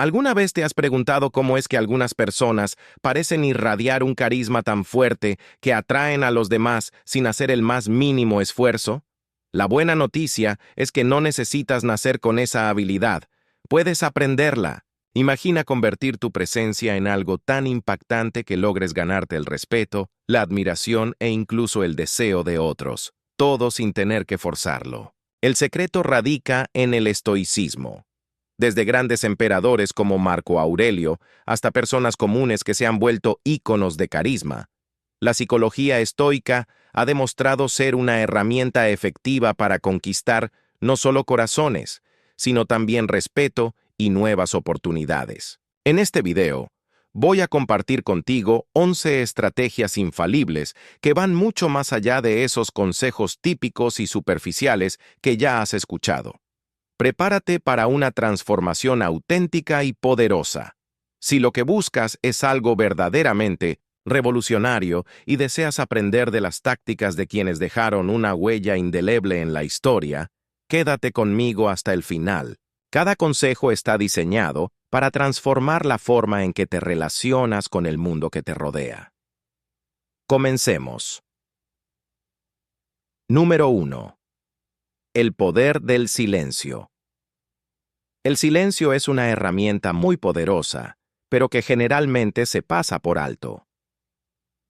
¿Alguna vez te has preguntado cómo es que algunas personas parecen irradiar un carisma tan fuerte que atraen a los demás sin hacer el más mínimo esfuerzo? La buena noticia es que no necesitas nacer con esa habilidad. Puedes aprenderla. Imagina convertir tu presencia en algo tan impactante que logres ganarte el respeto, la admiración e incluso el deseo de otros, todo sin tener que forzarlo. El secreto radica en el estoicismo. Desde grandes emperadores como Marco Aurelio hasta personas comunes que se han vuelto íconos de carisma, la psicología estoica ha demostrado ser una herramienta efectiva para conquistar no solo corazones, sino también respeto y nuevas oportunidades. En este video, voy a compartir contigo 11 estrategias infalibles que van mucho más allá de esos consejos típicos y superficiales que ya has escuchado. Prepárate para una transformación auténtica y poderosa. Si lo que buscas es algo verdaderamente revolucionario y deseas aprender de las tácticas de quienes dejaron una huella indeleble en la historia, quédate conmigo hasta el final. Cada consejo está diseñado para transformar la forma en que te relacionas con el mundo que te rodea. Comencemos. Número 1. El poder del silencio. El silencio es una herramienta muy poderosa, pero que generalmente se pasa por alto.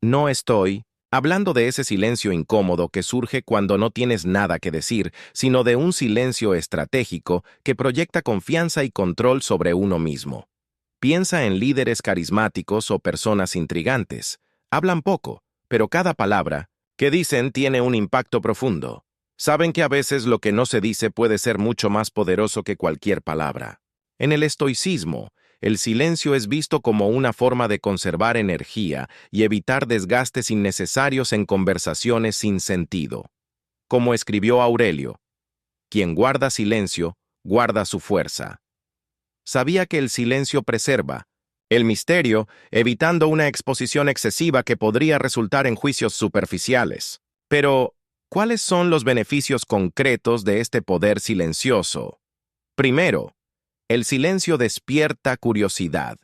No estoy hablando de ese silencio incómodo que surge cuando no tienes nada que decir, sino de un silencio estratégico que proyecta confianza y control sobre uno mismo. Piensa en líderes carismáticos o personas intrigantes. Hablan poco, pero cada palabra que dicen tiene un impacto profundo. Saben que a veces lo que no se dice puede ser mucho más poderoso que cualquier palabra. En el estoicismo, el silencio es visto como una forma de conservar energía y evitar desgastes innecesarios en conversaciones sin sentido. Como escribió Aurelio, quien guarda silencio, guarda su fuerza. Sabía que el silencio preserva el misterio, evitando una exposición excesiva que podría resultar en juicios superficiales. Pero, ¿cuáles son los beneficios concretos de este poder silencioso? Primero, el silencio despierta curiosidad.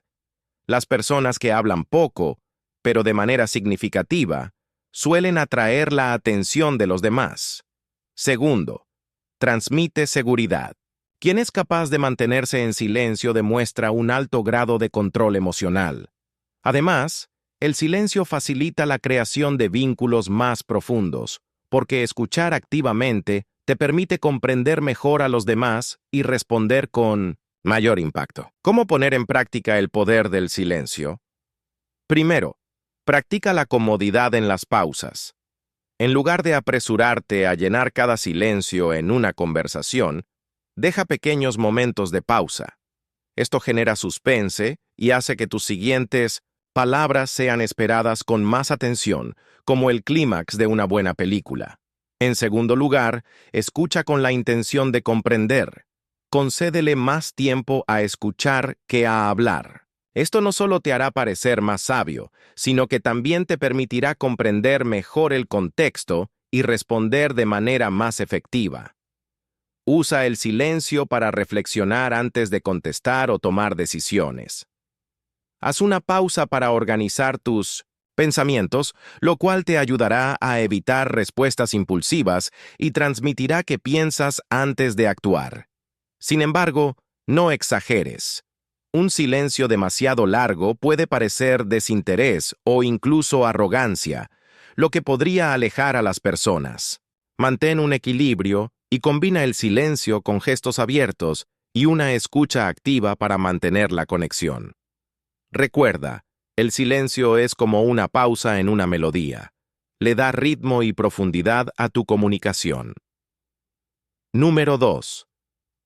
Las personas que hablan poco, pero de manera significativa, suelen atraer la atención de los demás. Segundo, transmite seguridad. Quien es capaz de mantenerse en silencio demuestra un alto grado de control emocional. Además, el silencio facilita la creación de vínculos más profundos, porque escuchar activamente te permite comprender mejor a los demás y responder con mayor impacto. ¿Cómo poner en práctica el poder del silencio? Primero, practica la comodidad en las pausas. En lugar de apresurarte a llenar cada silencio en una conversación, deja pequeños momentos de pausa. Esto genera suspense y hace que tus siguientes palabras sean esperadas con más atención, como el clímax de una buena película. En segundo lugar, escucha con la intención de comprender. Concédele más tiempo a escuchar que a hablar. Esto no solo te hará parecer más sabio, sino que también te permitirá comprender mejor el contexto y responder de manera más efectiva. Usa el silencio para reflexionar antes de contestar o tomar decisiones. Haz una pausa para organizar tus pensamientos, lo cual te ayudará a evitar respuestas impulsivas y transmitirá que piensas antes de actuar. Sin embargo, no exageres. Un silencio demasiado largo puede parecer desinterés o incluso arrogancia, lo que podría alejar a las personas. Mantén un equilibrio y combina el silencio con gestos abiertos y una escucha activa para mantener la conexión. Recuerda, el silencio es como una pausa en una melodía. Le da ritmo y profundidad a tu comunicación. Número 2.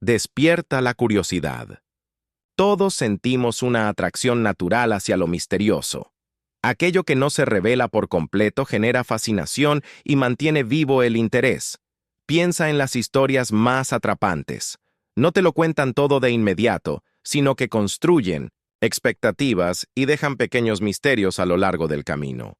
Despierta la curiosidad. Todos sentimos una atracción natural hacia lo misterioso. Aquello que no se revela por completo genera fascinación y mantiene vivo el interés. Piensa en las historias más atrapantes. No te lo cuentan todo de inmediato, sino que construyen expectativas y dejan pequeños misterios a lo largo del camino.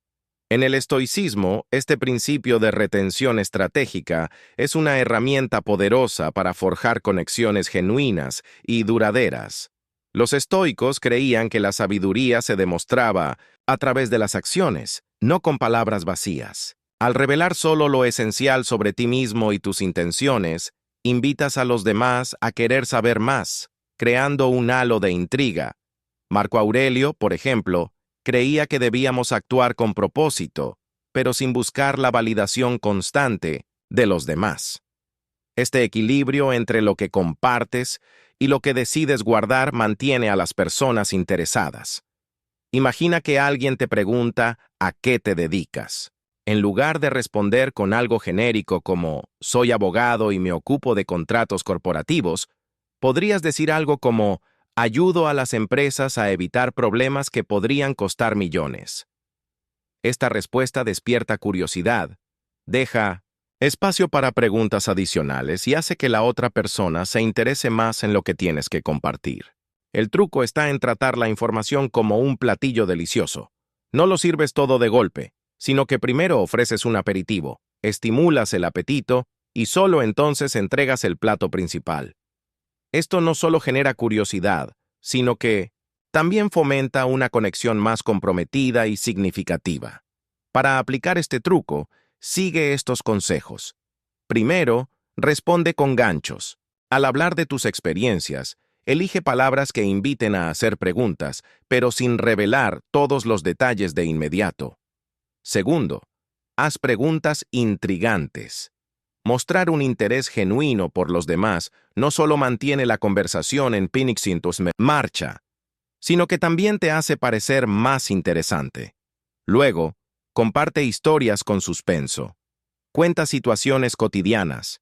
En el estoicismo, este principio de retención estratégica es una herramienta poderosa para forjar conexiones genuinas y duraderas. Los estoicos creían que la sabiduría se demostraba a través de las acciones, no con palabras vacías. Al revelar solo lo esencial sobre ti mismo y tus intenciones, invitas a los demás a querer saber más, creando un halo de intriga. Marco Aurelio, por ejemplo, creía que debíamos actuar con propósito, pero sin buscar la validación constante de los demás. Este equilibrio entre lo que compartes y lo que decides guardar mantiene a las personas interesadas. Imagina que alguien te pregunta ¿a qué te dedicas? En lugar de responder con algo genérico como «soy abogado y me ocupo de contratos corporativos», podrías decir algo como «ayudo a las empresas a evitar problemas que podrían costar millones». Esta respuesta despierta curiosidad, deja espacio para preguntas adicionales y hace que la otra persona se interese más en lo que tienes que compartir. El truco está en tratar la información como un platillo delicioso. No lo sirves todo de golpe, sino que primero ofreces un aperitivo, estimulas el apetito y solo entonces entregas el plato principal. Esto no solo genera curiosidad, sino que también fomenta una conexión más comprometida y significativa. Para aplicar este truco, sigue estos consejos. Primero, responde con ganchos. Al hablar de tus experiencias, elige palabras que inviten a hacer preguntas, pero sin revelar todos los detalles de inmediato. Segundo, haz preguntas intrigantes. Mostrar un interés genuino por los demás no solo mantiene la conversación en marcha, sino que también te hace parecer más interesante. Luego, comparte historias con suspenso. Cuenta situaciones cotidianas,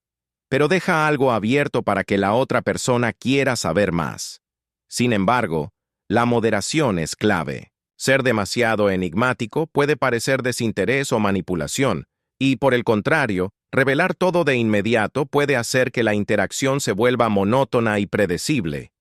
pero deja algo abierto para que la otra persona quiera saber más. Sin embargo, la moderación es clave. Ser demasiado enigmático puede parecer desinterés o manipulación, y por el contrario, revelar todo de inmediato puede hacer que la interacción se vuelva monótona y predecible.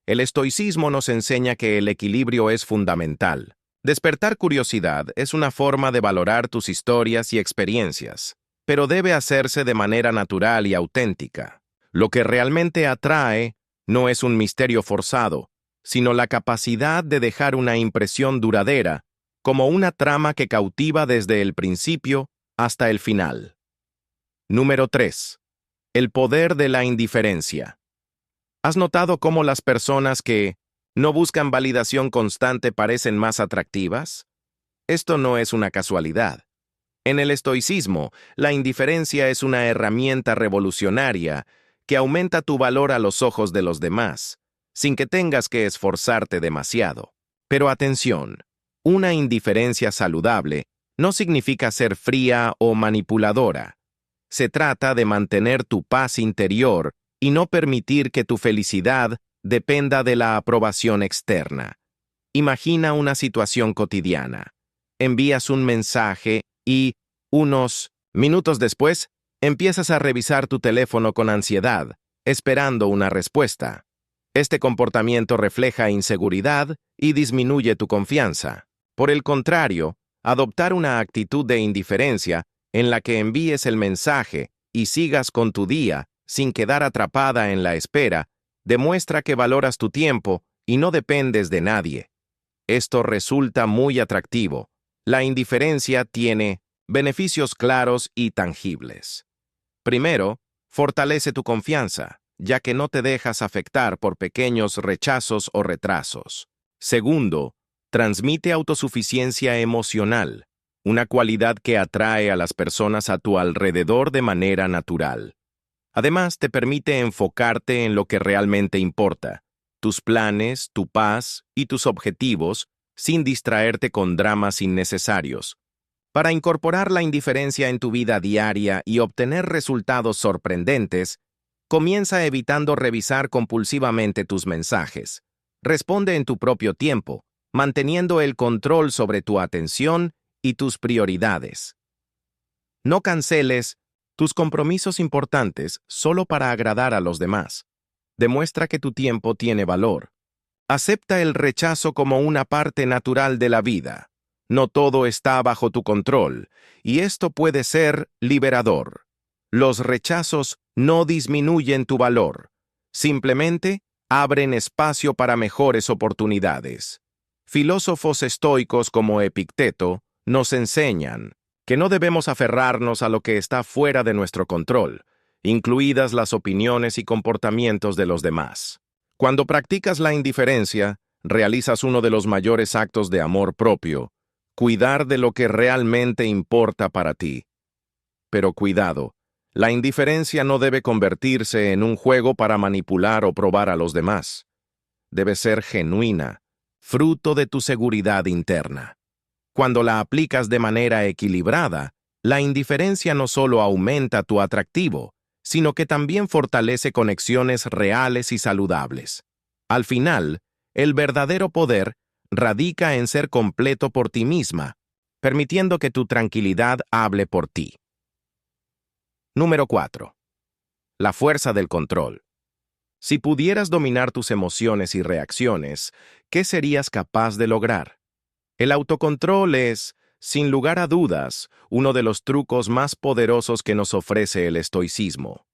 El estoicismo nos enseña que el equilibrio es fundamental. Despertar curiosidad es una forma de valorar tus historias y experiencias, pero debe hacerse de manera natural y auténtica. Lo que realmente atrae no es un misterio forzado, sino la capacidad de dejar una impresión duradera, como una trama que cautiva desde el principio hasta el final. Número 3. El poder de la indiferencia. ¿Has notado cómo las personas que no buscan validación constante parecen más atractivas? Esto no es una casualidad. En el estoicismo, la indiferencia es una herramienta revolucionaria que aumenta tu valor a los ojos de los demás, sin que tengas que esforzarte demasiado. Pero atención, una indiferencia saludable no significa ser fría o manipuladora. Se trata de mantener tu paz interior y no permitir que tu felicidad dependa de la aprobación externa. Imagina una situación cotidiana. Envías un mensaje y, unos minutos después, empiezas a revisar tu teléfono con ansiedad, esperando una respuesta. Este comportamiento refleja inseguridad y disminuye tu confianza. Por el contrario, adoptar una actitud de indiferencia en la que envíes el mensaje y sigas con tu día sin quedar atrapada en la espera, demuestra que valoras tu tiempo y no dependes de nadie. Esto resulta muy atractivo. La indiferencia tiene beneficios claros y tangibles. Primero, fortalece tu confianza, ya que no te dejas afectar por pequeños rechazos o retrasos. Segundo, transmite autosuficiencia emocional, una cualidad que atrae a las personas a tu alrededor de manera natural. Además, te permite enfocarte en lo que realmente importa, tus planes, tu paz y tus objetivos, sin distraerte con dramas innecesarios. Para incorporar la indiferencia en tu vida diaria y obtener resultados sorprendentes, comienza evitando revisar compulsivamente tus mensajes. Responde en tu propio tiempo, manteniendo el control sobre tu atención y tus prioridades. No canceles tus compromisos importantes solo para agradar a los demás. Demuestra que tu tiempo tiene valor. Acepta el rechazo como una parte natural de la vida. No todo está bajo tu control, y esto puede ser liberador. Los rechazos no disminuyen tu valor. Simplemente abren espacio para mejores oportunidades. Filósofos estoicos como Epicteto nos enseñan que no debemos aferrarnos a lo que está fuera de nuestro control, incluidas las opiniones y comportamientos de los demás. Cuando practicas la indiferencia, realizas uno de los mayores actos de amor propio, cuidar de lo que realmente importa para ti. Pero cuidado, la indiferencia no debe convertirse en un juego para manipular o probar a los demás. Debe ser genuina, fruto de tu seguridad interna. Cuando la aplicas de manera equilibrada, la indiferencia no solo aumenta tu atractivo, sino que también fortalece conexiones reales y saludables. Al final, el verdadero poder radica en ser completo por ti misma, permitiendo que tu tranquilidad hable por ti. Número 4. La fuerza del control. Si pudieras dominar tus emociones y reacciones, ¿qué serías capaz de lograr? El autocontrol es, sin lugar a dudas, uno de los trucos más poderosos que nos ofrece el estoicismo.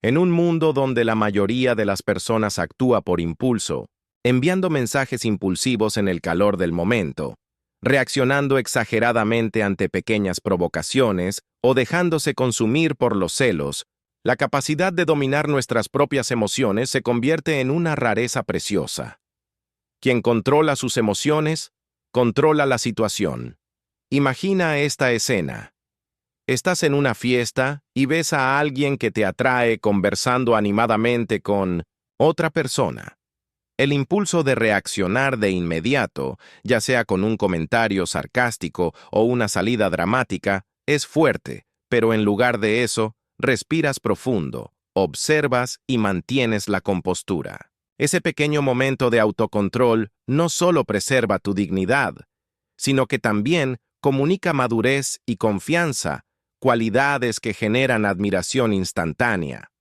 En un mundo donde la mayoría de las personas actúa por impulso, enviando mensajes impulsivos en el calor del momento, reaccionando exageradamente ante pequeñas provocaciones o dejándose consumir por los celos, la capacidad de dominar nuestras propias emociones se convierte en una rareza preciosa. Quien controla sus emociones, controla la situación. Imagina esta escena. Estás en una fiesta y ves a alguien que te atrae conversando animadamente con otra persona. El impulso de reaccionar de inmediato, ya sea con un comentario sarcástico o una salida dramática, es fuerte, pero en lugar de eso, respiras profundo, observas y mantienes la compostura. Ese pequeño momento de autocontrol no solo preserva tu dignidad, sino que también comunica madurez y confianza, cualidades que generan admiración instantánea.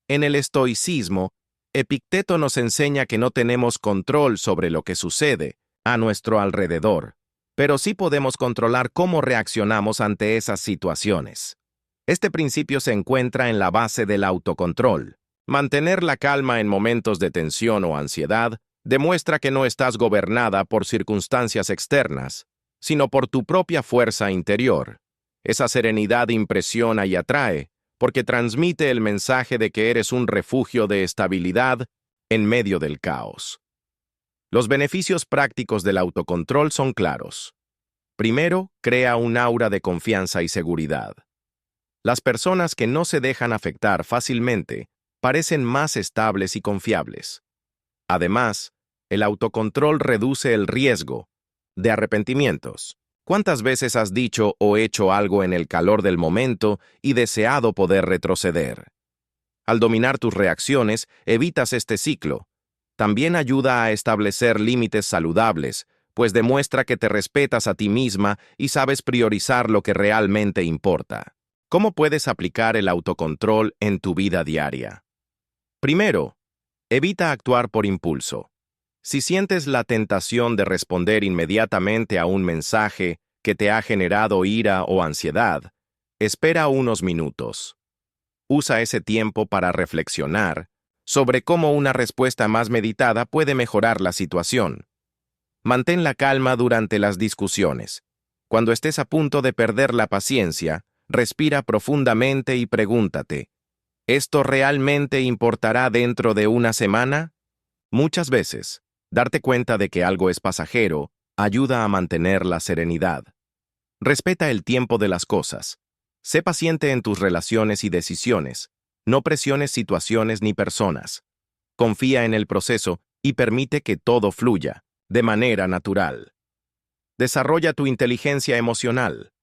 En el estoicismo, Epicteto nos enseña que no tenemos control sobre lo que sucede a nuestro alrededor, pero sí podemos controlar cómo reaccionamos ante esas situaciones. Este principio se encuentra en la base del autocontrol. Mantener la calma en momentos de tensión o ansiedad demuestra que no estás gobernada por circunstancias externas, sino por tu propia fuerza interior. Esa serenidad impresiona y atrae, porque transmite el mensaje de que eres un refugio de estabilidad en medio del caos. Los beneficios prácticos del autocontrol son claros. Primero, crea un aura de confianza y seguridad. Las personas que no se dejan afectar fácilmente parecen más estables y confiables. Además, el autocontrol reduce el riesgo de arrepentimientos. ¿Cuántas veces has dicho o hecho algo en el calor del momento y deseado poder retroceder? Al dominar tus reacciones, evitas este ciclo. También ayuda a establecer límites saludables, pues demuestra que te respetas a ti misma y sabes priorizar lo que realmente importa. ¿Cómo puedes aplicar el autocontrol en tu vida diaria? Primero, evita actuar por impulso. Si sientes la tentación de responder inmediatamente a un mensaje que te ha generado ira o ansiedad, espera unos minutos. Usa ese tiempo para reflexionar sobre cómo una respuesta más meditada puede mejorar la situación. Mantén la calma durante las discusiones. Cuando estés a punto de perder la paciencia, respira profundamente y pregúntate, ¿esto realmente importará dentro de una semana? Muchas veces, darte cuenta de que algo es pasajero ayuda a mantener la serenidad. Respeta el tiempo de las cosas. Sé paciente en tus relaciones y decisiones. No presiones situaciones ni personas. Confía en el proceso y permite que todo fluya, de manera natural. Desarrolla tu inteligencia emocional.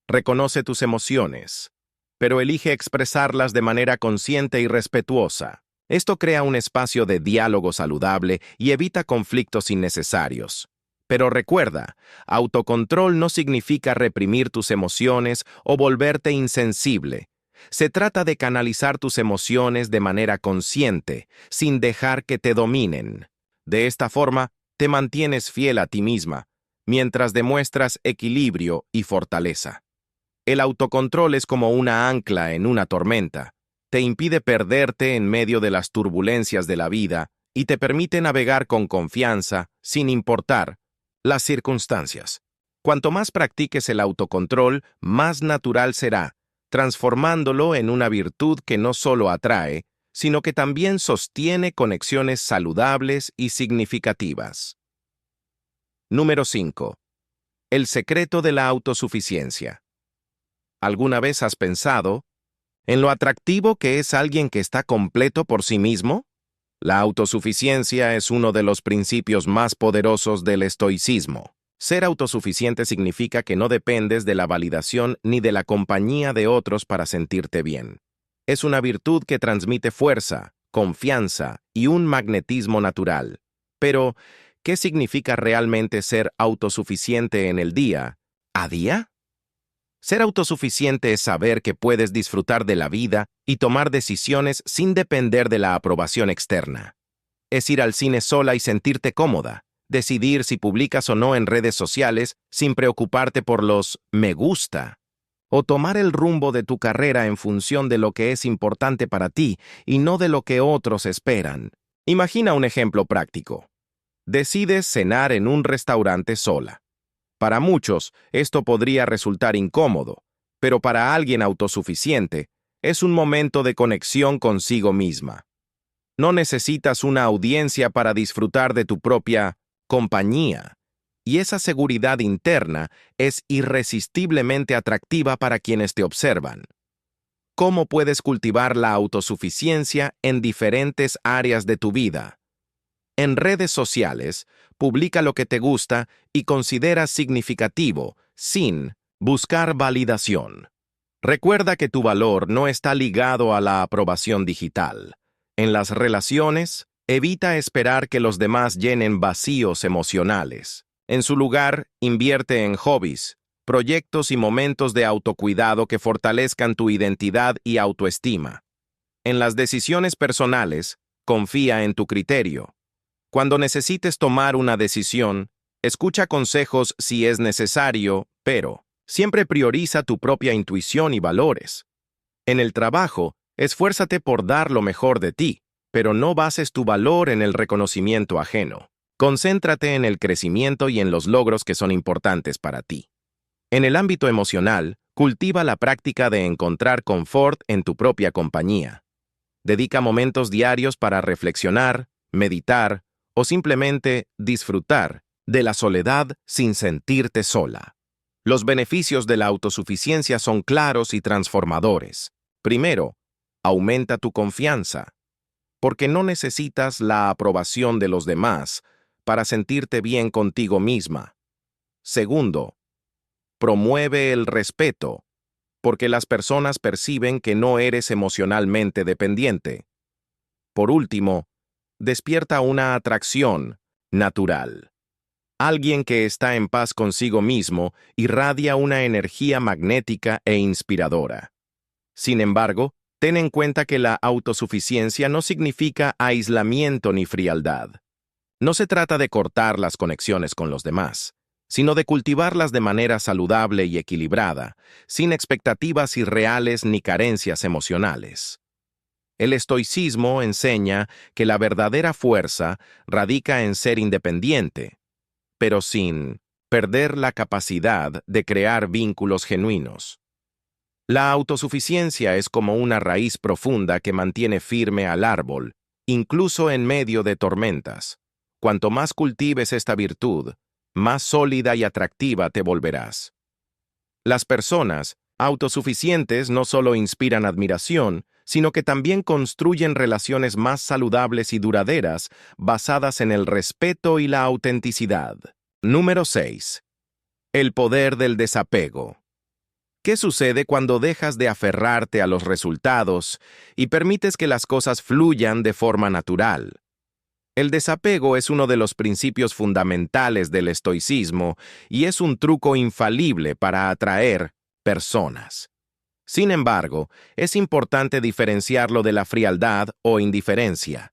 Reconoce tus emociones, pero elige expresarlas de manera consciente y respetuosa. Esto crea un espacio de diálogo saludable y evita conflictos innecesarios. Pero recuerda, autocontrol no significa reprimir tus emociones o volverte insensible. Se trata de canalizar tus emociones de manera consciente, sin dejar que te dominen. De esta forma, te mantienes fiel a ti misma, mientras demuestras equilibrio y fortaleza. El autocontrol es como una ancla en una tormenta. te impide perderte en medio de las turbulencias de la vida y te permite navegar con confianza, sin importar las circunstancias. Cuanto más practiques el autocontrol, más natural será, transformándolo en una virtud que no solo atrae, sino que también sostiene conexiones saludables y significativas. Número 5. El secreto de la autosuficiencia. ¿Alguna vez has pensado en lo atractivo que es alguien que está completo por sí mismo? La autosuficiencia es uno de los principios más poderosos del estoicismo. Ser autosuficiente significa que no dependes de la validación ni de la compañía de otros para sentirte bien. Es una virtud que transmite fuerza, confianza y un magnetismo natural. Pero, ¿qué significa realmente ser autosuficiente en el día a día? Ser autosuficiente es saber que puedes disfrutar de la vida y tomar decisiones sin depender de la aprobación externa. Es ir al cine sola y sentirte cómoda, decidir si publicas o no en redes sociales sin preocuparte por los me gusta, o tomar el rumbo de tu carrera en función de lo que es importante para ti y no de lo que otros esperan. Imagina un ejemplo práctico. Decides cenar en un restaurante sola. Para muchos, esto podría resultar incómodo, pero para alguien autosuficiente, es un momento de conexión consigo misma. No necesitas una audiencia para disfrutar de tu propia compañía, y esa seguridad interna es irresistiblemente atractiva para quienes te observan. ¿Cómo puedes cultivar la autosuficiencia en diferentes áreas de tu vida? En redes sociales, publica lo que te gusta y consideras significativo, sin buscar validación. Recuerda que tu valor no está ligado a la aprobación digital. En las relaciones, evita esperar que los demás llenen vacíos emocionales. En su lugar, invierte en hobbies, proyectos y momentos de autocuidado que fortalezcan tu identidad y autoestima. En las decisiones personales, confía en tu criterio. Cuando necesites tomar una decisión, escucha consejos si es necesario, pero siempre prioriza tu propia intuición y valores. En el trabajo, esfuérzate por dar lo mejor de ti, pero no bases tu valor en el reconocimiento ajeno. Concéntrate en el crecimiento y en los logros que son importantes para ti. En el ámbito emocional, cultiva la práctica de encontrar confort en tu propia compañía. Dedica momentos diarios para reflexionar, meditar o simplemente disfrutar de la soledad sin sentirte sola. Los beneficios de la autosuficiencia son claros y transformadores. Primero, aumenta tu confianza, porque no necesitas la aprobación de los demás para sentirte bien contigo misma. Segundo, promueve el respeto, porque las personas perciben que no eres emocionalmente dependiente. Por último, despierta una atracción natural. Alguien que está en paz consigo mismo irradia una energía magnética e inspiradora. Sin embargo, ten en cuenta que la autosuficiencia no significa aislamiento ni frialdad. No se trata de cortar las conexiones con los demás, sino de cultivarlas de manera saludable y equilibrada, sin expectativas irreales ni carencias emocionales. El estoicismo enseña que la verdadera fuerza radica en ser independiente, pero sin perder la capacidad de crear vínculos genuinos. La autosuficiencia es como una raíz profunda que mantiene firme al árbol, incluso en medio de tormentas. Cuanto más cultives esta virtud, más sólida y atractiva te volverás. Las personas autosuficientes no solo inspiran admiración, sino que también construyen relaciones más saludables y duraderas basadas en el respeto y la autenticidad. Número 6. El poder del desapego. ¿Qué sucede cuando dejas de aferrarte a los resultados y permites que las cosas fluyan de forma natural? El desapego es uno de los principios fundamentales del estoicismo y es un truco infalible para atraer personas. Sin embargo, es importante diferenciarlo de la frialdad o indiferencia.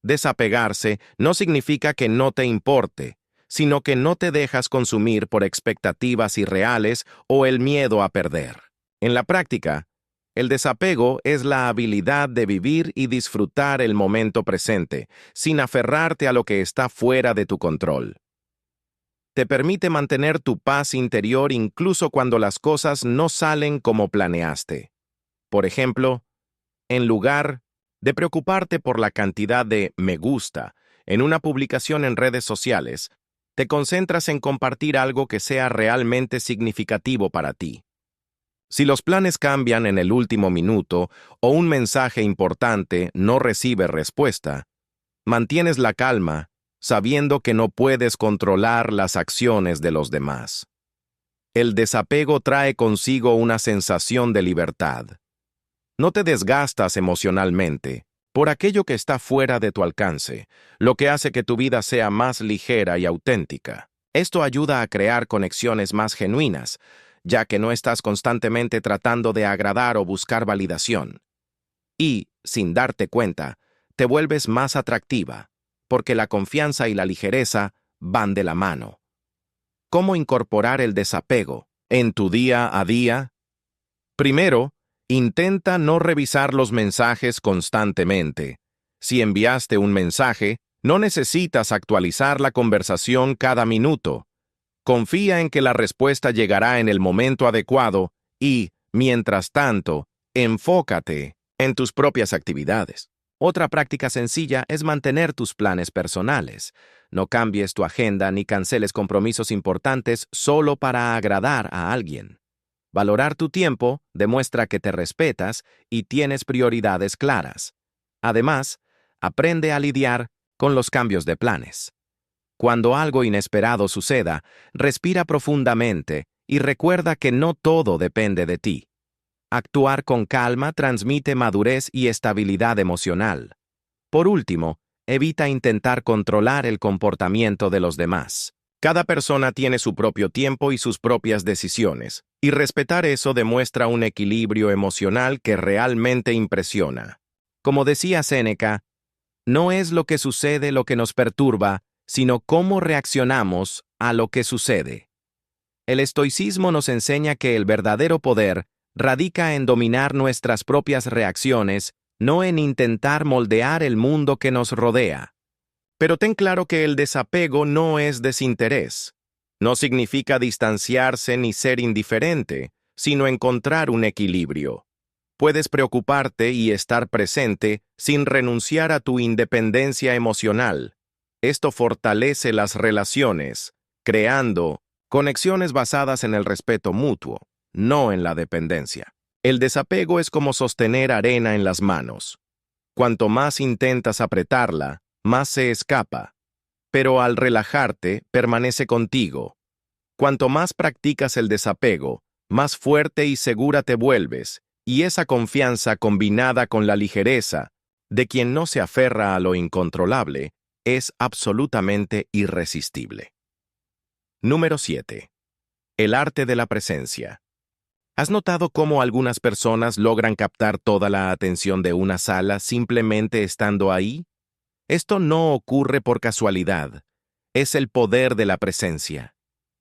Desapegarse no significa que no te importe, sino que no te dejas consumir por expectativas irreales o el miedo a perder. En la práctica, El desapego es la habilidad de vivir y disfrutar el momento presente, sin aferrarte a lo que está fuera de tu control. Te permite mantener tu paz interior incluso cuando las cosas no salen como planeaste. Por ejemplo, en lugar de preocuparte por la cantidad de me gusta en una publicación en redes sociales, te concentras en compartir algo que sea realmente significativo para ti. Si los planes cambian en el último minuto o un mensaje importante no recibe respuesta, mantienes la calma sabiendo que no puedes controlar las acciones de los demás. El desapego trae consigo una sensación de libertad. No te desgastas emocionalmente por aquello que está fuera de tu alcance, lo que hace que tu vida sea más ligera y auténtica. Esto ayuda a crear conexiones más genuinas, ya que no estás constantemente tratando de agradar o buscar validación. Y, sin darte cuenta, te vuelves más atractiva, porque la confianza y la ligereza van de la mano. ¿Cómo incorporar el desapego en tu día a día? Primero, intenta no revisar los mensajes constantemente. Si enviaste un mensaje, no necesitas actualizar la conversación cada minuto. Confía en que la respuesta llegará en el momento adecuado y, mientras tanto, enfócate en tus propias actividades. Otra práctica sencilla es mantener tus planes personales. No cambies tu agenda ni canceles compromisos importantes solo para agradar a alguien. Valorar tu tiempo demuestra que te respetas y tienes prioridades claras. Además, aprende a lidiar con los cambios de planes. Cuando algo inesperado suceda, respira profundamente y recuerda que no todo depende de ti. Actuar con calma transmite madurez y estabilidad emocional. Por último, evita intentar controlar el comportamiento de los demás. Cada persona tiene su propio tiempo y sus propias decisiones, y respetar eso demuestra un equilibrio emocional que realmente impresiona. Como decía Séneca, no es lo que sucede lo que nos perturba, sino cómo reaccionamos a lo que sucede. El estoicismo nos enseña que el verdadero poder radica en dominar nuestras propias reacciones, no en intentar moldear el mundo que nos rodea. Pero ten claro que el desapego no es desinterés. No significa distanciarse ni ser indiferente, sino encontrar un equilibrio. Puedes preocuparte y estar presente sin renunciar a tu independencia emocional. Esto fortalece las relaciones, creando conexiones basadas en el respeto mutuo, no en la dependencia. El desapego es como sostener arena en las manos. Cuanto más intentas apretarla, más se escapa. Pero al relajarte, permanece contigo. Cuanto más practicas el desapego, más fuerte y segura te vuelves, y esa confianza combinada con la ligereza de quien no se aferra a lo incontrolable es absolutamente irresistible. Número 7. El arte de la presencia. ¿Has notado cómo algunas personas logran captar toda la atención de una sala simplemente estando ahí? Esto no ocurre por casualidad. Es el poder de la presencia.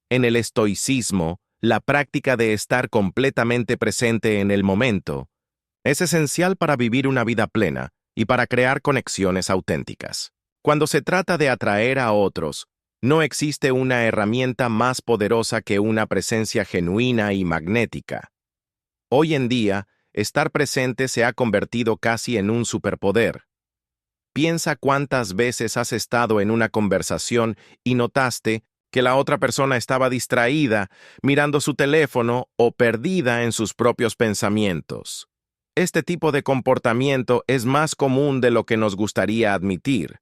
En el estoicismo, la práctica de estar completamente presente en el momento es esencial para vivir una vida plena y para crear conexiones auténticas. Cuando se trata de atraer a otros, no existe una herramienta más poderosa que una presencia genuina y magnética. Hoy en día, estar presente se ha convertido casi en un superpoder. Piensa cuántas veces has estado en una conversación y notaste que la otra persona estaba distraída, mirando su teléfono o perdida en sus propios pensamientos. Este tipo de comportamiento es más común de lo que nos gustaría admitir,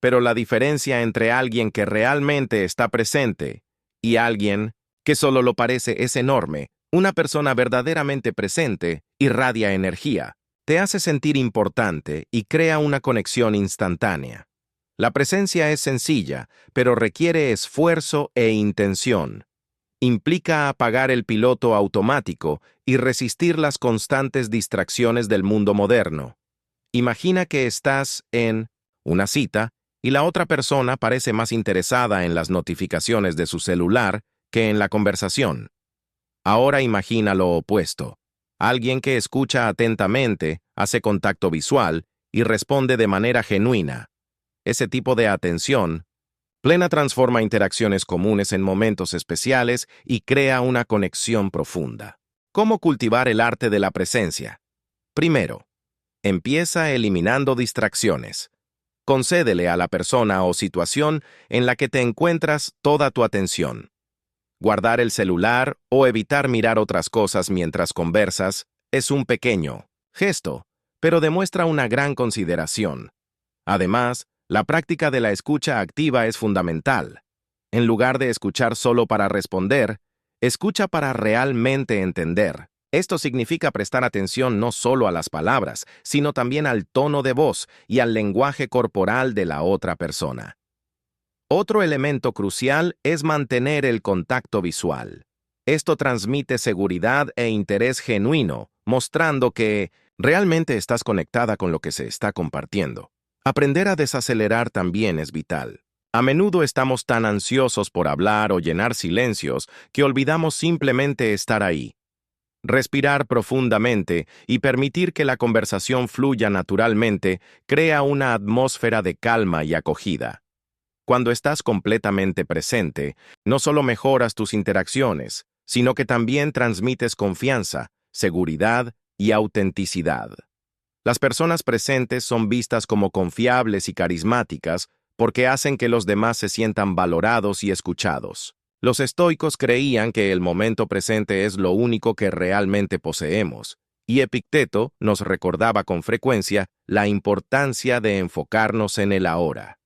pero la diferencia entre alguien que realmente está presente y alguien que solo lo parece es enorme. Una persona verdaderamente presente irradia energía, te hace sentir importante y crea una conexión instantánea. La presencia es sencilla, pero requiere esfuerzo e intención. Implica apagar el piloto automático y resistir las constantes distracciones del mundo moderno. Imagina que estás en una cita y la otra persona parece más interesada en las notificaciones de su celular que en la conversación. Ahora imagina lo opuesto. Alguien que escucha atentamente, hace contacto visual y responde de manera genuina. Ese tipo de atención plena transforma interacciones comunes en momentos especiales y crea una conexión profunda. ¿Cómo cultivar el arte de la presencia? Primero, empieza eliminando distracciones. Concédele a la persona o situación en la que te encuentras toda tu atención. Guardar el celular o evitar mirar otras cosas mientras conversas es un pequeño gesto, pero demuestra una gran consideración. Además, la práctica de la escucha activa es fundamental. En lugar de escuchar solo para responder, escucha para realmente entender. Esto significa prestar atención no solo a las palabras, sino también al tono de voz y al lenguaje corporal de la otra persona. Otro elemento crucial es mantener el contacto visual. Esto transmite seguridad e interés genuino, mostrando que realmente estás conectada con lo que se está compartiendo. Aprender a desacelerar también es vital. A menudo estamos tan ansiosos por hablar o llenar silencios que olvidamos simplemente estar ahí. Respirar profundamente y permitir que la conversación fluya naturalmente crea una atmósfera de calma y acogida. Cuando estás completamente presente, no solo mejoras tus interacciones, sino que también transmites confianza, seguridad y autenticidad. Las personas presentes son vistas como confiables y carismáticas porque hacen que los demás se sientan valorados y escuchados. Los estoicos creían que el momento presente es lo único que realmente poseemos, y Epicteto nos recordaba con frecuencia la importancia de enfocarnos en el ahora.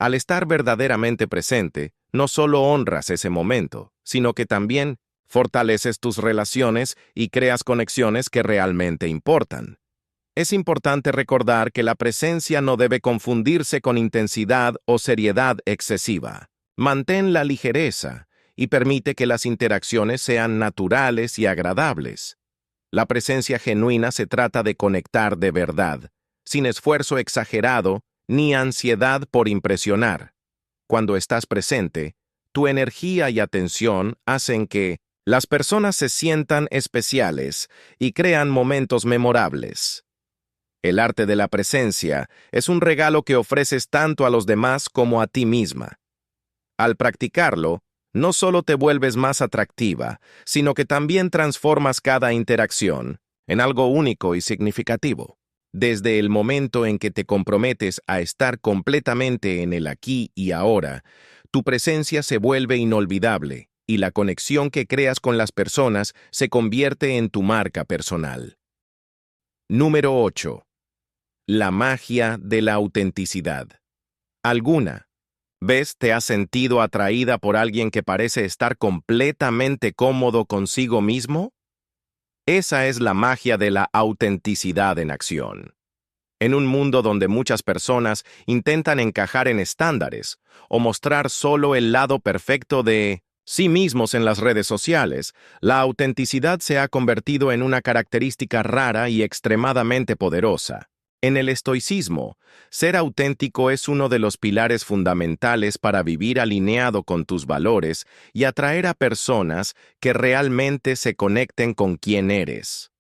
Al estar verdaderamente presente, no solo honras ese momento, sino que también fortaleces tus relaciones y creas conexiones que realmente importan. Es importante recordar que la presencia no debe confundirse con intensidad o seriedad excesiva. Mantén la ligereza y permite que las interacciones sean naturales y agradables. La presencia genuina se trata de conectar de verdad, sin esfuerzo exagerado ni ansiedad por impresionar. Cuando estás presente, tu energía y atención hacen que las personas se sientan especiales y crean momentos memorables. El arte de la presencia es un regalo que ofreces tanto a los demás como a ti misma. Al practicarlo, no solo te vuelves más atractiva, sino que también transformas cada interacción en algo único y significativo. Desde el momento en que te comprometes a estar completamente en el aquí y ahora, tu presencia se vuelve inolvidable y la conexión que creas con las personas se convierte en tu marca personal. Número 8. La magia de la autenticidad. ¿Alguna vez te has sentido atraída por alguien que parece estar completamente cómodo consigo mismo? Esa es la magia de la autenticidad en acción. En un mundo donde muchas personas intentan encajar en estándares o mostrar solo el lado perfecto de sí mismos en las redes sociales, la autenticidad se ha convertido en una característica rara y extremadamente poderosa. En el estoicismo, ser auténtico es uno de los pilares fundamentales para vivir alineado con tus valores y atraer a personas que realmente se conecten con quién eres.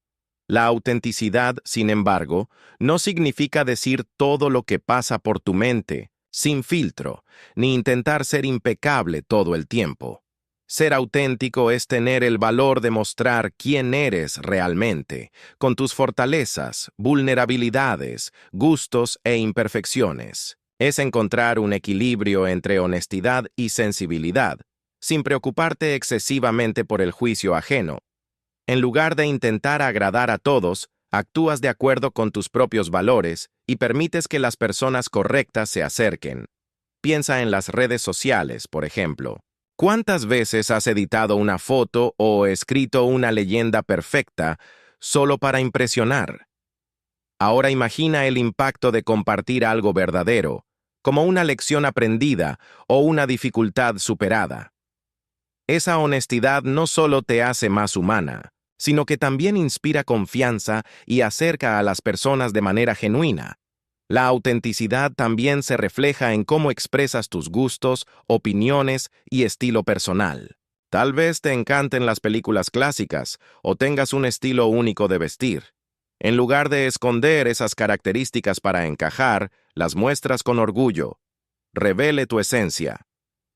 La autenticidad, sin embargo, no significa decir todo lo que pasa por tu mente, sin filtro, ni intentar ser impecable todo el tiempo. Ser auténtico es tener el valor de mostrar quién eres realmente, con tus fortalezas, vulnerabilidades, gustos e imperfecciones. Es encontrar un equilibrio entre honestidad y sensibilidad, sin preocuparte excesivamente por el juicio ajeno. En lugar de intentar agradar a todos, actúas de acuerdo con tus propios valores y permites que las personas correctas se acerquen. Piensa en las redes sociales, por ejemplo. ¿Cuántas veces has editado una foto o escrito una leyenda perfecta solo para impresionar? Ahora imagina el impacto de compartir algo verdadero, como una lección aprendida o una dificultad superada. Esa honestidad no solo te hace más humana, sino que también inspira confianza y acerca a las personas de manera genuina. La autenticidad también se refleja en cómo expresas tus gustos, opiniones y estilo personal. Tal vez te encanten las películas clásicas o tengas un estilo único de vestir. En lugar de esconder esas características para encajar, las muestras con orgullo. Revele tu esencia.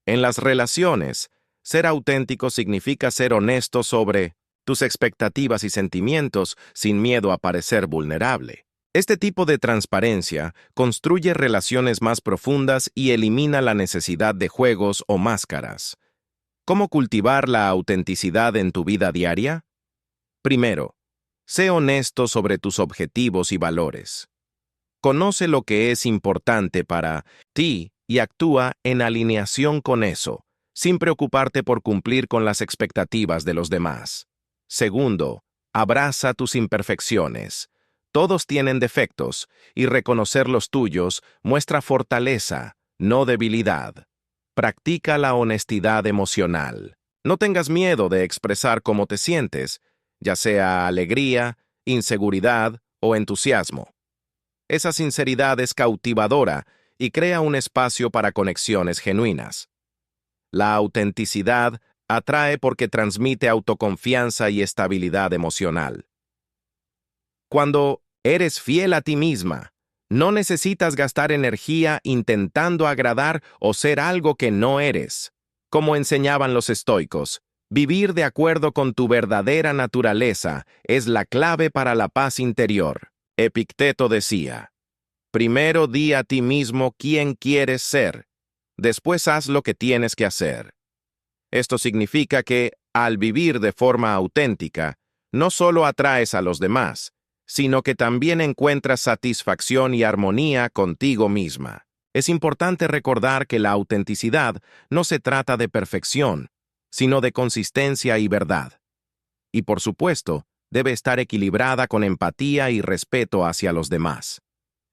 En las relaciones, ser auténtico significa ser honesto sobre tus expectativas y sentimientos sin miedo a parecer vulnerable. Este tipo de transparencia construye relaciones más profundas y elimina la necesidad de juegos o máscaras. ¿Cómo cultivar la autenticidad en tu vida diaria? Primero, sé honesto sobre tus objetivos y valores. Conoce lo que es importante para ti y actúa en alineación con eso, sin preocuparte por cumplir con las expectativas de los demás. Segundo, abraza tus imperfecciones. Todos tienen defectos, y reconocer los tuyos muestra fortaleza, no debilidad. Practica la honestidad emocional. No tengas miedo de expresar cómo te sientes, ya sea alegría, inseguridad o entusiasmo. Esa sinceridad es cautivadora y crea un espacio para conexiones genuinas. La autenticidad atrae porque transmite autoconfianza y estabilidad emocional. Cuando eres fiel a ti misma, no necesitas gastar energía intentando agradar o ser algo que no eres. Como enseñaban los estoicos, vivir de acuerdo con tu verdadera naturaleza es la clave para la paz interior. Epicteto decía: primero di a ti mismo quién quieres ser, después haz lo que tienes que hacer. Esto significa que, al vivir de forma auténtica, no solo atraes a los demás, sino que también encuentras satisfacción y armonía contigo misma. Es importante recordar que la autenticidad no se trata de perfección, sino de consistencia y verdad. Y por supuesto, debe estar equilibrada con empatía y respeto hacia los demás.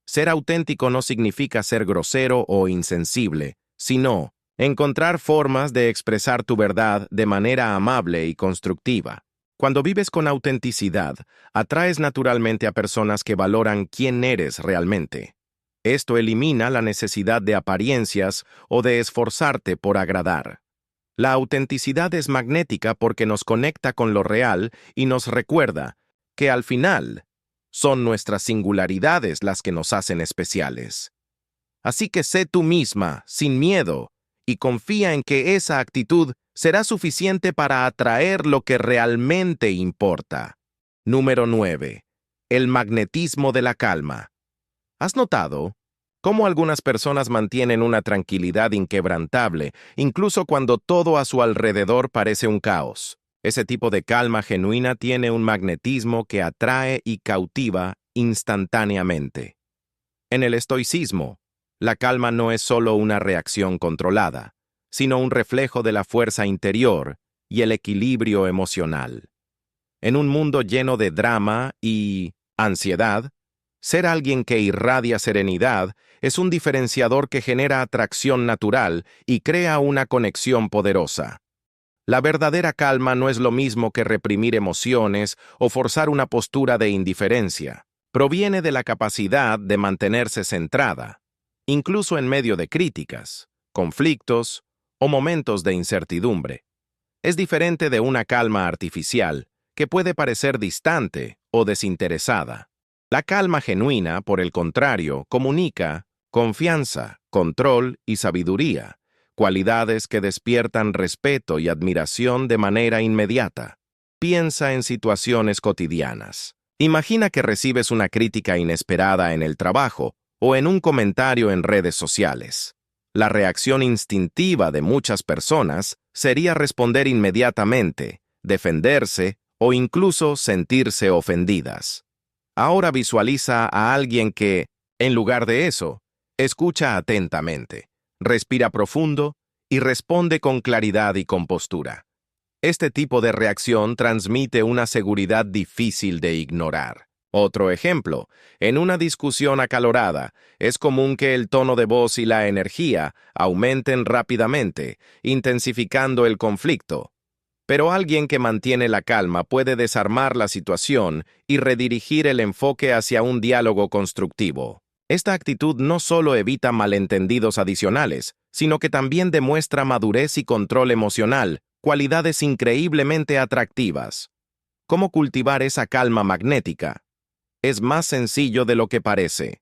Ser auténtico no significa ser grosero o insensible, sino encontrar formas de expresar tu verdad de manera amable y constructiva. Cuando vives con autenticidad, atraes naturalmente a personas que valoran quién eres realmente. Esto elimina la necesidad de apariencias o de esforzarte por agradar. La autenticidad es magnética porque nos conecta con lo real y nos recuerda que al final son nuestras singularidades las que nos hacen especiales. Así que sé tú misma, sin miedo, y confía en que esa actitud será suficiente para atraer lo que realmente importa. Número 9. El magnetismo de la calma. ¿Has notado cómo algunas personas mantienen una tranquilidad inquebrantable, incluso cuando todo a su alrededor parece un caos? Ese tipo de calma genuina tiene un magnetismo que atrae y cautiva instantáneamente. En el estoicismo, la calma no es solo una reacción controlada, sino un reflejo de la fuerza interior y el equilibrio emocional. En un mundo lleno de drama y ansiedad, ser alguien que irradia serenidad es un diferenciador que genera atracción natural y crea una conexión poderosa. La verdadera calma no es lo mismo que reprimir emociones o forzar una postura de indiferencia. Proviene de la capacidad de mantenerse centrada, incluso en medio de críticas, conflictos o momentos de incertidumbre. Es diferente de una calma artificial, que puede parecer distante o desinteresada. La calma genuina, por el contrario, comunica confianza, control y sabiduría, cualidades que despiertan respeto y admiración de manera inmediata. Piensa en situaciones cotidianas. Imagina que recibes una crítica inesperada en el trabajo o en un comentario en redes sociales. La reacción instintiva de muchas personas sería responder inmediatamente, defenderse o incluso sentirse ofendidas. Ahora visualiza a alguien que, en lugar de eso, escucha atentamente, respira profundo y responde con claridad y compostura. Este tipo de reacción transmite una seguridad difícil de ignorar. Otro ejemplo, en una discusión acalorada, es común que el tono de voz y la energía aumenten rápidamente, intensificando el conflicto. Pero alguien que mantiene la calma puede desarmar la situación y redirigir el enfoque hacia un diálogo constructivo. Esta actitud no solo evita malentendidos adicionales, sino que también demuestra madurez y control emocional, cualidades increíblemente atractivas. ¿Cómo cultivar esa calma magnética? Es más sencillo de lo que parece.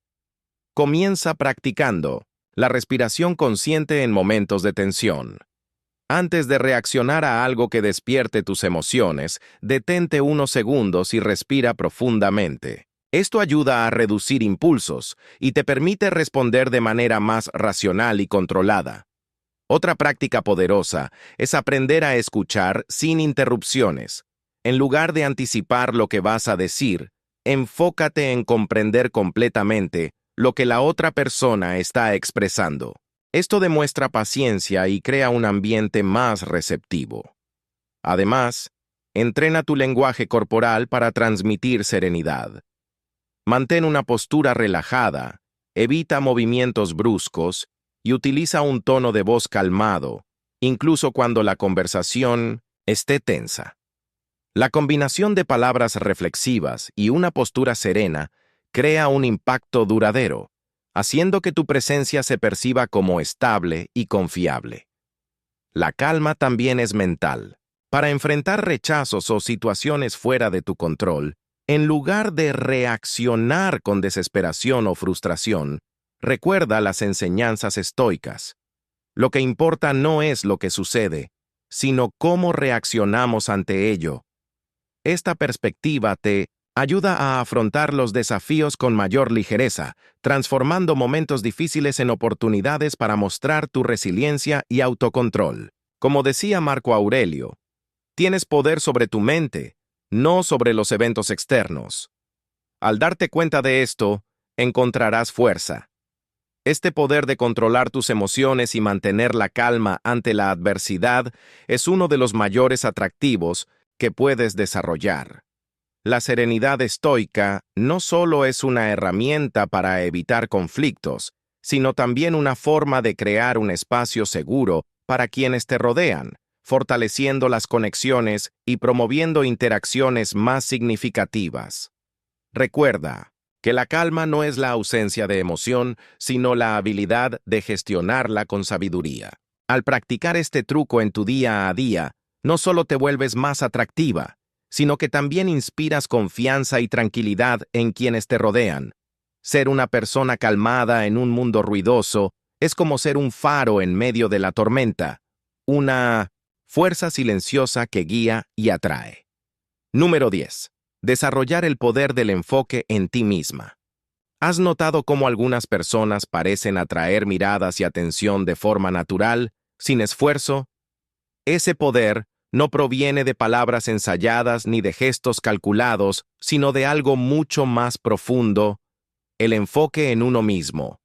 Comienza practicando la respiración consciente en momentos de tensión. Antes de reaccionar a algo que despierte tus emociones, detente unos segundos y respira profundamente. Esto ayuda a reducir impulsos y te permite responder de manera más racional y controlada. Otra práctica poderosa es aprender a escuchar sin interrupciones. En lugar de anticipar lo que vas a decir, enfócate en comprender completamente lo que la otra persona está expresando. Esto demuestra paciencia y crea un ambiente más receptivo. Además, entrena tu lenguaje corporal para transmitir serenidad. Mantén una postura relajada, evita movimientos bruscos y utiliza un tono de voz calmado, incluso cuando la conversación esté tensa. La combinación de palabras reflexivas y una postura serena crea un impacto duradero, haciendo que tu presencia se perciba como estable y confiable. La calma también es mental. Para enfrentar rechazos o situaciones fuera de tu control, en lugar de reaccionar con desesperación o frustración, recuerda las enseñanzas estoicas. Lo que importa no es lo que sucede, sino cómo reaccionamos ante ello. Esta perspectiva te ayuda a afrontar los desafíos con mayor ligereza, transformando momentos difíciles en oportunidades para mostrar tu resiliencia y autocontrol. Como decía Marco Aurelio, tienes poder sobre tu mente, no sobre los eventos externos. Al darte cuenta de esto, encontrarás fuerza. Este poder de controlar tus emociones y mantener la calma ante la adversidad es uno de los mayores atractivos que puedes desarrollar. La serenidad estoica no solo es una herramienta para evitar conflictos, sino también una forma de crear un espacio seguro para quienes te rodean, fortaleciendo las conexiones y promoviendo interacciones más significativas. Recuerda que la calma no es la ausencia de emoción, sino la habilidad de gestionarla con sabiduría. Al practicar este truco en tu día a día, no solo te vuelves más atractiva, sino que también inspiras confianza y tranquilidad en quienes te rodean. Ser una persona calmada en un mundo ruidoso es como ser un faro en medio de la tormenta, una fuerza silenciosa que guía y atrae. Número 10. Desarrollar el poder del enfoque en ti misma. ¿Has notado cómo algunas personas parecen atraer miradas y atención de forma natural, sin esfuerzo? Ese poder no proviene de palabras ensayadas ni de gestos calculados, sino de algo mucho más profundo, el enfoque en uno mismo.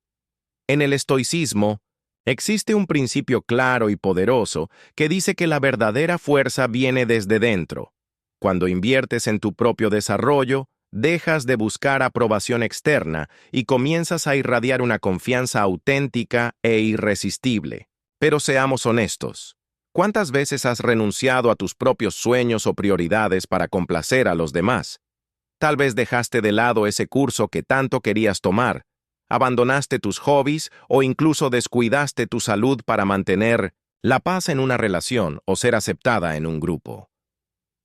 En el estoicismo, existe un principio claro y poderoso que dice que la verdadera fuerza viene desde dentro. Cuando inviertes en tu propio desarrollo, dejas de buscar aprobación externa y comienzas a irradiar una confianza auténtica e irresistible. Pero seamos honestos. ¿Cuántas veces has renunciado a tus propios sueños o prioridades para complacer a los demás? Tal vez dejaste de lado ese curso que tanto querías tomar, abandonaste tus hobbies o incluso descuidaste tu salud para mantener la paz en una relación o ser aceptada en un grupo.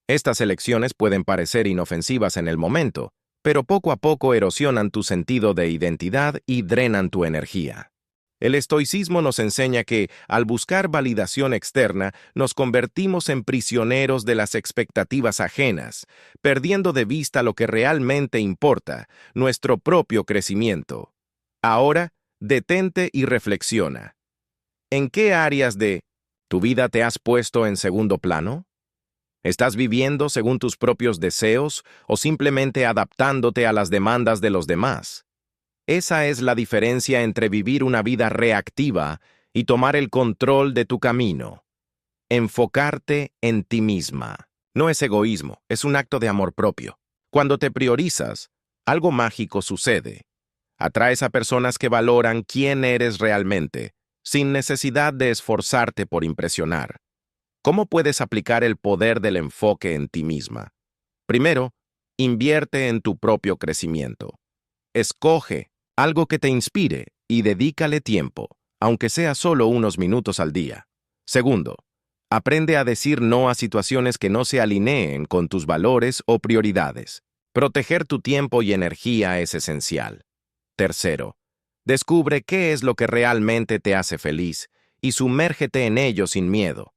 Estas elecciones pueden parecer inofensivas en el momento, pero poco a poco erosionan tu sentido de identidad y drenan tu energía. El estoicismo nos enseña que, al buscar validación externa, nos convertimos en prisioneros de las expectativas ajenas, perdiendo de vista lo que realmente importa, nuestro propio crecimiento. Ahora, detente y reflexiona. ¿En qué áreas de tu vida te has puesto en segundo plano? ¿Estás viviendo según tus propios deseos o simplemente adaptándote a las demandas de los demás? Esa es la diferencia entre vivir una vida reactiva y tomar el control de tu camino. Enfocarte en ti misma. No es egoísmo, es un acto de amor propio. Cuando te priorizas, algo mágico sucede. Atraes a personas que valoran quién eres realmente, sin necesidad de esforzarte por impresionar. ¿Cómo puedes aplicar el poder del enfoque en ti misma? Primero, invierte en tu propio crecimiento. Escoge algo que te inspire y dedícale tiempo, aunque sea solo unos minutos al día. Segundo, Aprende a decir no a situaciones que no se alineen con tus valores o prioridades. Proteger tu tiempo y energía es esencial. Tercero, descubre qué es lo que realmente te hace feliz y sumérgete en ello sin miedo.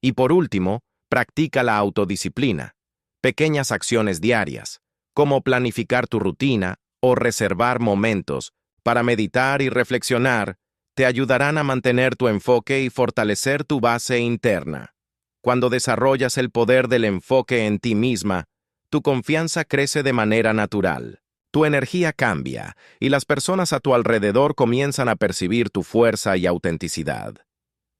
Y por último, practica la autodisciplina. Pequeñas acciones diarias, como planificar tu rutina o reservar momentos para meditar y reflexionar, te ayudarán a mantener tu enfoque y fortalecer tu base interna. Cuando desarrollas el poder del enfoque en ti misma, tu confianza crece de manera natural. Tu energía cambia y las personas a tu alrededor comienzan a percibir tu fuerza y autenticidad.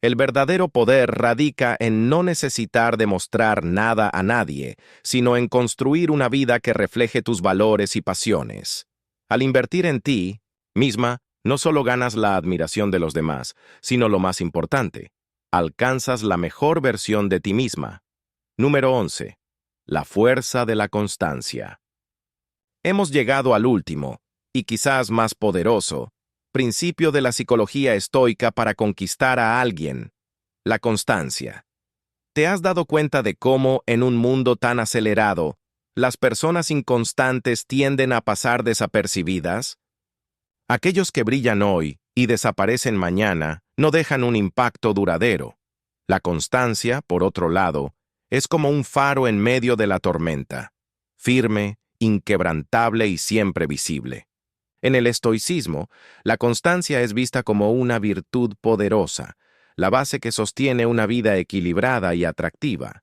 El verdadero poder radica en no necesitar demostrar nada a nadie, sino en construir una vida que refleje tus valores y pasiones. Al invertir en ti misma, no solo ganas la admiración de los demás, sino lo más importante, alcanzas la mejor versión de ti misma. Número 11. La fuerza de la constancia. Hemos llegado al último, y quizás más poderoso, principio de la psicología estoica para conquistar a alguien: la constancia. ¿Te has dado cuenta de cómo, en un mundo tan acelerado, las personas inconstantes tienden a pasar desapercibidas? Aquellos que brillan hoy y desaparecen mañana no dejan un impacto duradero. La constancia, por otro lado, es como un faro en medio de la tormenta, firme, inquebrantable y siempre visible. En el estoicismo, la constancia es vista como una virtud poderosa, la base que sostiene una vida equilibrada y atractiva.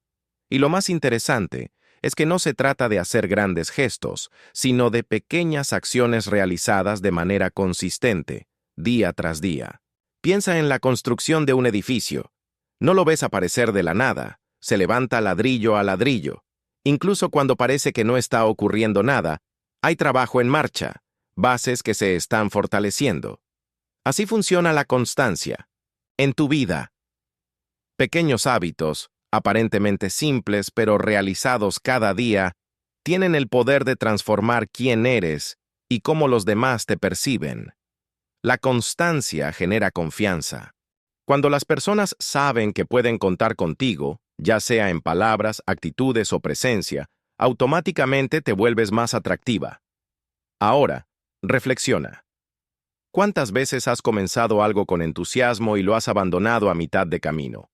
Y lo más interesante es que no se trata de hacer grandes gestos, sino de pequeñas acciones realizadas de manera consistente, día tras día. Piensa en la construcción de un edificio. No lo ves aparecer de la nada, se levanta ladrillo a ladrillo. Incluso cuando parece que no está ocurriendo nada, hay trabajo en marcha, bases que se están fortaleciendo. Así funciona la constancia. En tu vida, pequeños hábitos, aparentemente simples pero realizados cada día, tienen el poder de transformar quién eres y cómo los demás te perciben. La constancia genera confianza. Cuando las personas saben que pueden contar contigo, ya sea en palabras, actitudes o presencia, automáticamente te vuelves más atractiva. Ahora, reflexiona. ¿Cuántas veces has comenzado algo con entusiasmo y lo has abandonado a mitad de camino?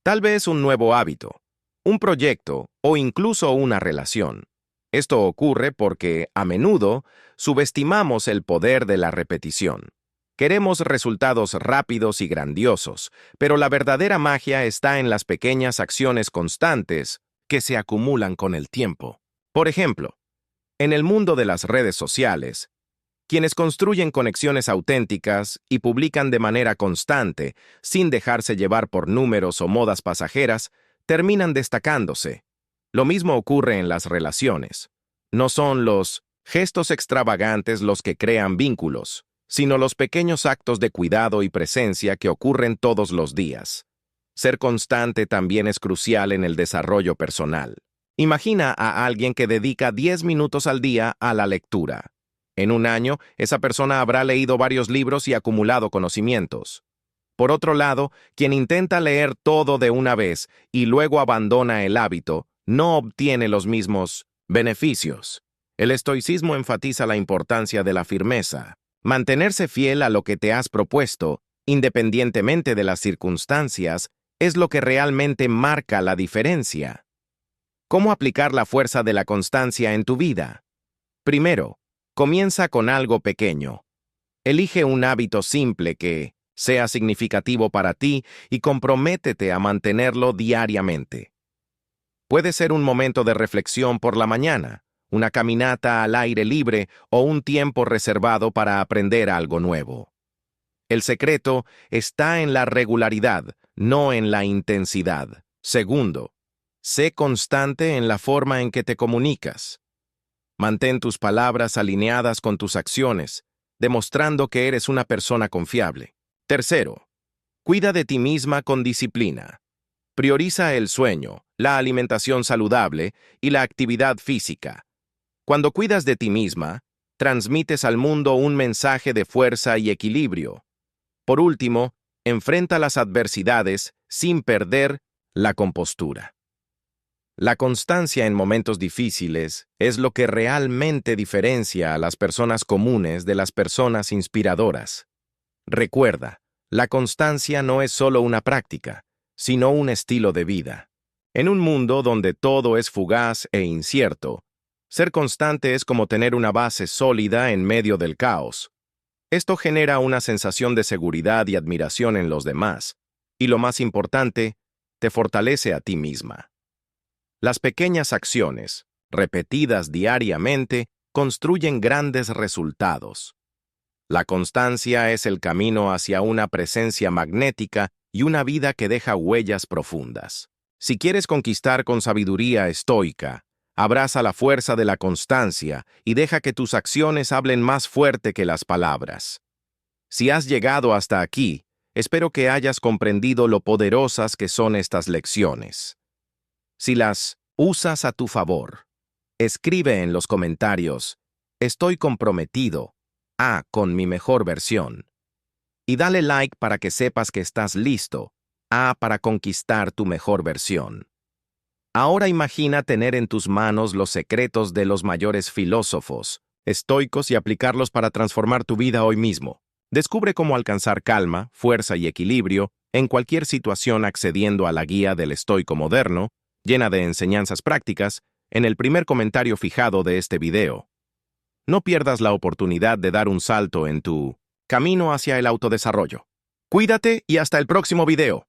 Tal vez un nuevo hábito, un proyecto o incluso una relación. Esto ocurre porque, a menudo, subestimamos el poder de la repetición. Queremos resultados rápidos y grandiosos, pero la verdadera magia está en las pequeñas acciones constantes que se acumulan con el tiempo. Por ejemplo, en el mundo de las redes sociales, quienes construyen conexiones auténticas y publican de manera constante, sin dejarse llevar por números o modas pasajeras, terminan destacándose. Lo mismo ocurre en las relaciones. No son los gestos extravagantes los que crean vínculos, sino los pequeños actos de cuidado y presencia que ocurren todos los días. Ser constante también es crucial en el desarrollo personal. Imagina a alguien que dedica 10 minutos al día a la lectura. En un año, esa persona habrá leído varios libros y acumulado conocimientos. Por otro lado, quien intenta leer todo de una vez y luego abandona el hábito, no obtiene los mismos beneficios. El estoicismo enfatiza la importancia de la firmeza. Mantenerse fiel a lo que te has propuesto, independientemente de las circunstancias, es lo que realmente marca la diferencia. ¿Cómo aplicar la fuerza de la constancia en tu vida? Primero, comienza con algo pequeño. Elige un hábito simple que sea significativo para ti y comprométete a mantenerlo diariamente. Puede ser un momento de reflexión por la mañana, una caminata al aire libre o un tiempo reservado para aprender algo nuevo. El secreto está en la regularidad, no en la intensidad. Segundo, sé constante en la forma en que te comunicas. Mantén tus palabras alineadas con tus acciones, demostrando que eres una persona confiable. Tercero, cuida de ti misma con disciplina. Prioriza el sueño, la alimentación saludable y la actividad física. Cuando cuidas de ti misma, transmites al mundo un mensaje de fuerza y equilibrio. Por último, enfrenta las adversidades sin perder La compostura. La constancia en momentos difíciles es lo que realmente diferencia a las personas comunes de las personas inspiradoras. Recuerda, la constancia no es solo una práctica, sino un estilo de vida. En un mundo donde todo es fugaz e incierto, ser constante es como tener una base sólida en medio del caos. Esto genera una sensación de seguridad y admiración en los demás, y lo más importante, te fortalece a ti misma. Las pequeñas acciones, repetidas diariamente, construyen grandes resultados. La constancia es el camino hacia una presencia magnética y una vida que deja huellas profundas. Si quieres conquistar con sabiduría estoica, abraza la fuerza de la constancia y deja que tus acciones hablen más fuerte que las palabras. Si has llegado hasta aquí, espero que hayas comprendido lo poderosas que son estas lecciones. Si las usas a tu favor, escribe en los comentarios, estoy comprometido con mi mejor versión. Y dale like para que sepas que estás listo para conquistar tu mejor versión. Ahora imagina tener en tus manos los secretos de los mayores filósofos estoicos y aplicarlos para transformar tu vida hoy mismo. Descubre cómo alcanzar calma, fuerza y equilibrio en cualquier situación accediendo a la guía del estoico moderno, llena de enseñanzas prácticas, en el primer comentario fijado de este video. No pierdas la oportunidad de dar un salto en tu camino hacia el autodesarrollo. Cuídate y hasta el próximo video.